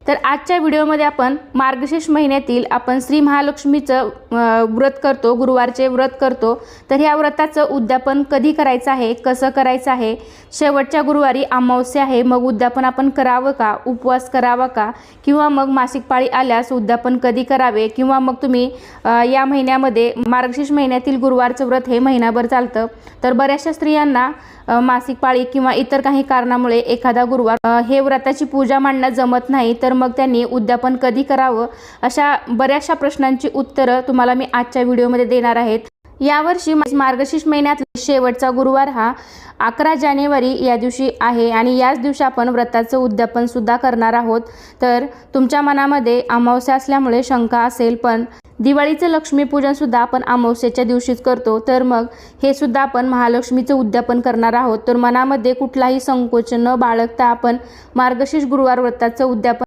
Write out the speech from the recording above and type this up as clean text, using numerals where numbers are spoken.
तर आजच्या व्हिडिओमध्ये आपण मार्गशीर्ष महिन्यातील आपण श्री महालक्ष्मीचं व्रत करतो, गुरुवारचे व्रत करतो। तर ह्या व्रताचं उद्यापन कधी करायचं आहे, कसं करायचं आहे, शेवटच्या गुरुवारी अमावस्या आहे, मग उद्यापन आपण करावं का, उपवास करावा का, किंवा मग मासिक पाळी आल्यास उद्यापन कधी करावे, किंवा मग तुम्ही या महिन्यामध्ये मार्गशीर्ष महिन्यातील गुरुवारचं व्रत हे महिनाभर चालतं। तर बऱ्याचशा स्त्रियांना मासिक पाळी किंवा इतर काही कारणामुळे एखादा गुरुवार हे व्रताची पूजा मांडणं जमत नाही, तर मग त्यांनी उद्यापन कधी करावं, अशा बऱ्याचशा प्रश्नांची उत्तरं तुम्हाला मी आजच्या व्हिडिओमध्ये देणार आहेत। यावर्षी मार्गशीर्ष महिन्यात शेवटचा गुरुवार हा 11 जानेवारी या दिवशी आहे आणि याच दिवशी आपण व्रताचं उद्यापन सुद्धा करणार आहोत। तर तुमच्या मनामध्ये अमावस्या असल्यामुळे शंका असेल, पण दिवाळीचं लक्ष्मीपूजन सुद्धा आपण अमावस्येच्या दिवशीच करतो, तर मग हे सुद्धा आपण महालक्ष्मीचं उद्यापन करणार आहोत। तर मनामध्ये कुठलाही संकोच न बाळगता आपण मार्गशीर्ष गुरुवार व्रताचं उद्यापन